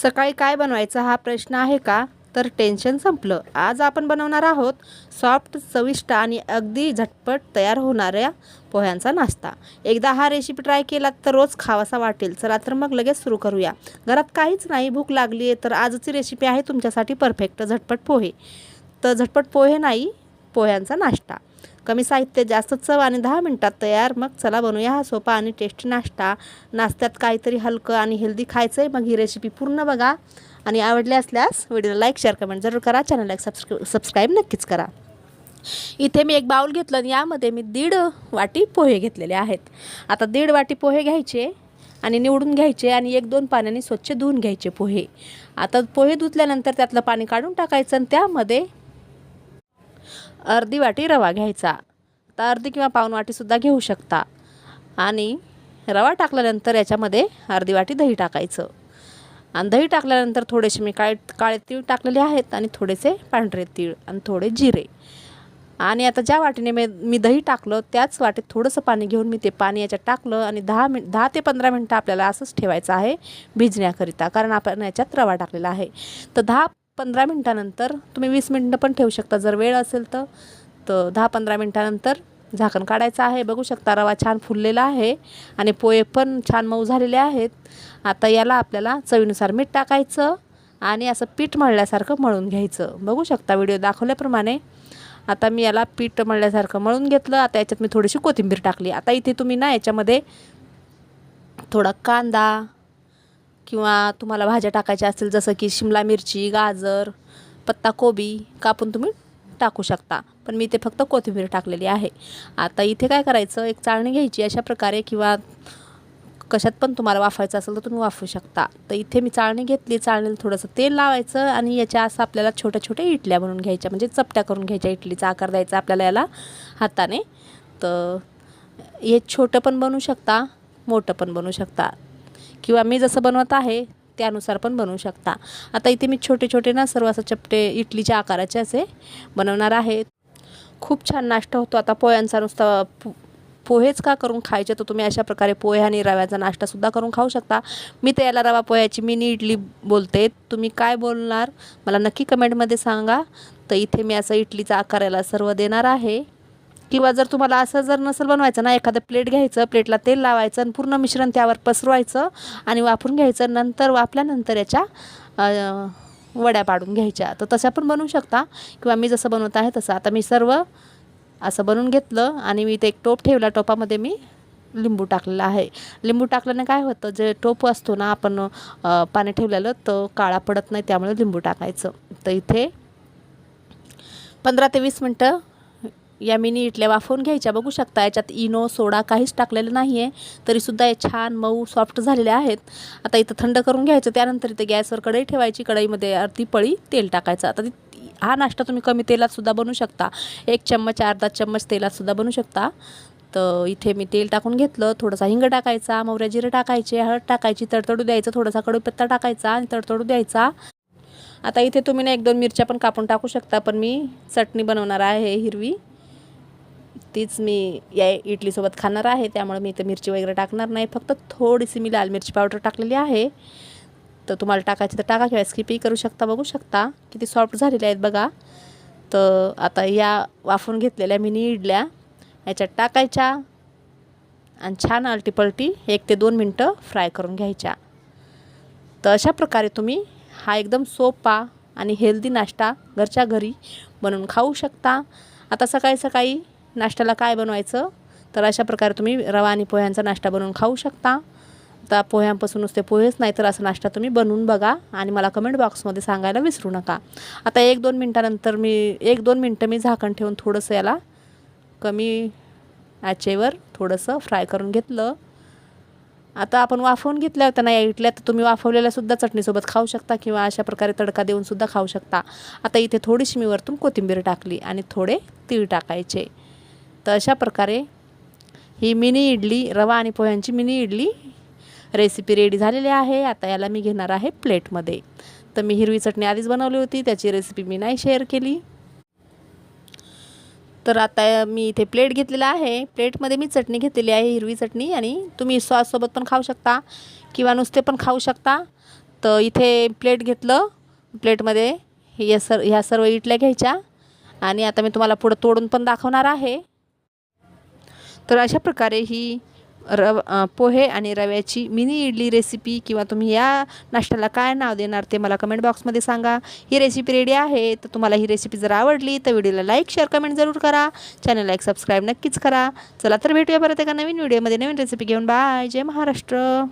सकाळी काय बनवायचं हा प्रश्न आहे का? तर टेन्शन संपलं. आज आपण बनवणार आहोत सॉफ्ट, चविष्ट आणि अगदी झटपट तयार होणाऱ्या पोह्यांचा नाश्ता. एकदा हा रेसिपी ट्राय केलात तर रोज खावासा वाटेल. चला तर मग लगेच सुरू करूया. घरात काहीच नाही, भूक लागली आहे, तर आजची रेसिपी आहे तुमच्यासाठी परफेक्ट झटपट पोहे. तर झटपट पोहे नाही, पोह्यांचा नाश्ता. कमी साहित्य, जास्त चव आणि 10 मिनिटात तयार. मग चला बनवूया हा सोपा आणि टेस्टी नाश्ता. नाश्त्यात काहीतरी हलकं आणि हेल्दी खायचं आहे. मग ही रेसिपी पूर्ण बघा आणि आवडली असल्यास व्हिडिओला लाईक, शेअर, कमेंट जरूर करा. चॅनलला सबस्क्राईब नक्कीच करा. इथे मी एक बाउल घेतलं आणि यामध्ये मी 1.5 वाटी पोहे घेतलेले आहेत. आता 1.5 वाटी पोहे घ्यायचे आणि निवडून घ्यायचे आणि 1-2 पाण्याने स्वच्छ धुवून घ्यायचे पोहे. आता पोहे धुतल्यानंतर त्यातलं पाणी काढून टाकायचं आणि त्यामध्ये अर्धी वाटी रवा घ्यायचा. तर अर्धी किंवा पाऊण वाटीसुद्धा घेऊ शकता. आणि रवा टाकल्यानंतर याच्यामध्ये अर्धी वाटी दही टाकायचं. आणि दही टाकल्यानंतर थोडेसे मी काळे तीळ टाकलेले आहेत आणि थोडेसे पांढरे तीळ आणि थोडे जिरे. आणि आता ज्या वाटीने मी दही टाकलं त्याच वाटीत थोडंसं पाणी घेऊन मी ते पाणी याच्यात टाकलं आणि 10 ते 15 मिनटं आपल्याला असंच ठेवायचं आहे भिजण्याकरिता, कारण आपण याच्यात रवा टाकलेला आहे. तर 10-15 मिनटानंतर तुम्ही 20 मिनटं पण ठेवू शकता जर वेळ असेल तर. 10-15 मिनटानंतर झाकण काढायचं आहे. बघू शकता रवा छान फुललेला आहे आणि पोहे पण छान मऊ झालेले आहेत. आता याला आपल्याला चवीनुसार मीठ टाकायचं आणि असं पीठ मळल्यासारखं मळून घ्यायचं. बघू शकता व्हिडिओ दाखवल्याप्रमाणे. आता मी याला पीठ मळल्यासारखं मळून घेतलं. आता याच्यात मी थोडीशी कोथिंबीर टाकली. आता इथे तुम्ही ना याच्यामध्ये थोडा कांदा किंवा तुम्हाला भाज्या टाकायच्या असतील जसं की शिमला मिरची, गाजर, पत्ताकोबी कापून तुम्ही टाकू शकता, पण मी ते फक्त कोथिंबीर टाकलेली आहे. आता इथे काय करायचं, एक चाळणी घ्यायची अशा प्रकारे, किंवा कशात पण तुम्हाला वाफायचं असेल तर तुम्ही वाफवू शकता. तर इथे मी चाळणी घेतली. चाळणीला थोडंसं तेल लावायचं आणि याच्या असं आपल्याला छोट्या छोट्या इडल्या बनवून घ्यायच्या, म्हणजे चपट्या करून घ्यायच्या. इडलीचा आकार द्यायचा आपल्याला याला हाताने. तर हे छोटं पण बनवू शकता, मोठं पण बनवू शकता, किंवा मी जसं बनवत आहे त्यानुसार पण बनवू शकता. आता इथे मी छोटे छोटे ना सर्व असं चपटे इडलीच्या आकाराचे असे बनवणार आहे. खूप छान नाश्ता होतो. आता पोह्यांचा नुसता पोहेच का करून खायचे, तर तुम्ही अशा प्रकारे पोहे आणि रव्याचा नाश्तासुद्धा करून खाऊ शकता. मी तर याला रवा पोह्याची मिनी इडली बोलते. तुम्ही काय बोलणार मला नक्की कमेंटमध्ये सांगा. तर इथे मी असं इडलीचा आकार याला सर्व देणार आहे. किंवा जर तुम्हाला असं जर नसेल बनवायचं ना, एखादं प्लेट घ्यायचं, प्लेटला तेल लावायचं आणि पूर्ण मिश्रण त्यावर पसरवायचं आणि वाफरून घ्यायचं. नंतर वाफल्यानंतर याच्या वड्या पाडून घ्यायच्या. तर तशा पण बनवू शकता, किंवा मी जसं बनवत आहे तसं. आता मी सर्व असं बनवून घेतलं आणि मी इथे एक टोप ठेवला. टोपामध्ये मी लिंबू टाकलेला आहे. लिंबू टाकल्याने काय होतं, जे टोप असतो ना आपण पाणी ठेवलेलं, तर काळा पडत नाही, त्यामुळे लिंबू टाकायचं. तर इथे 15 ते 20 मिनटं या मिनी इडल्या वाफवून घ्यायच्या. बघू शकता याच्यात इनो, सोडा काहीच टाकलेलं नाही आहे, तरीसुद्धा हे छान मऊ सॉफ्ट झालेले आहेत. आता इथं थंड करून घ्यायचं. त्यानंतर इथे गॅसवर कढई ठेवायची. कढईमध्ये अर्धी पळी तेल टाकायचं. आता हा नाश्ता तुम्ही कमी तेलातसुद्धा बनवू शकता. 1 चम्मच, अर्धा चम्मच तेलातसुद्धा बनवू शकता. तर इथे मी तेल टाकून घेतलं. थोडासा हिंग टाकायचा, मोहरी जिरे टाकायचे, हळद टाकायची, तडतडू द्यायचं. थोडासा कढीपत्ता टाकायचा आणि तडतडू द्यायचा. आता इथे तुम्ही ना 1-2 मिरच्या पण कापून टाकू शकता, पण मी चटणी बनवणार आहे हिरवी, तीच मी या इडलीसोबत खाणार आहे, त्यामुळे मी इथं मिरची वगैरे टाकणार नाही. फक्त थोडीशी मी लाल मिरची पावडर टाकलेली आहे. तर तुम्हाला टाकायची तर टाका, किंवा स्किपही करू शकता. बघू शकता किती सॉफ्ट झालेल्या आहेत बघा. तर आता या वाफवून घेतलेल्या मिनी इडल्या याच्यात टाकायच्या आणि छान अलटीपलटी 1 ते 2 मिनटं फ्राय करून घ्यायच्या. तर अशा प्रकारे तुम्ही हा एकदम सोपा आणि हेल्दी नाश्ता घरच्या घरी बनवून खाऊ शकता. आता सकाळी सकाळी नाश्त्याला काय बनवायचं, तर अशा प्रकारे तुम्ही रवा आणि पोह्यांचा नाश्ता बनवून खाऊ शकता. आता पोह्यांपासून नुसते पोहेच नाही, तर असा नाश्ता तुम्ही बनवून बघा आणि मला कमेंट बॉक्समध्ये सांगायला विसरू नका. आता 1-2 मिनटानंतर 1-2 मिनटं मी झाकण ठेवून थोडंसं याला कमी आचेवर थोडंसं फ्राय करून घेतलं. आता आपण वाफवून घेतल्या होत्या ना या इडल्या, तर तुम्ही वाफवलेल्यासुद्धा चटणीसोबत खाऊ शकता, किंवा अशा प्रकारे तडका देऊनसुद्धा खाऊ शकता. आता इथे थोडीशी मी वरतून कोथिंबीर टाकली आणि थोडे तीळ टाकायचे. तर अशा प्रकारे ही मिनी इडली, रवा आणि पोह्यांची मिनी इडली रेसिपी रेडी झालेली आहे. आता याला मी घेणार आहे प्लेटमध्ये. तर मी हिरवी चटणी आधीच बनवली होती, त्याची रेसिपी मी नाही शेअर केली. तर आता मी इथे प्लेट घेतलेला आहे. प्लेटमध्ये मी चटणी घेतलेली आहे, हिरवी चटणी, आणि तुम्ही सॉससोबत पण खाऊ शकता किंवा नुसते पण खाऊ शकता. तर इथे प्लेट घेतलं, प्लेटमध्ये ह्या सर्व इडल्या घ्यायच्या आणि आता मी तुम्हाला पुढं तोडून पण दाखवणार आहे. तर अशा प्रकारे ही पोहे आणि रव्याची मिनी इडली रेसिपी किंवा तुम्ही या नाश्त्याला काय नाव देणार ते मला कमेंट बॉक्समध्ये सांगा. ही रेसिपी रेडी आहे. तर तुम्हाला ही रेसिपी जर आवडली तर व्हिडिओला लाईक शेअर कमेंट जरूर करा. चॅनलला एक सबस्क्राईब नक्कीच करा. चला तर भेटूया परत एका नवीन व्हिडिओमध्ये नवीन रेसिपी घेऊन. बाय. जय महाराष्ट्र.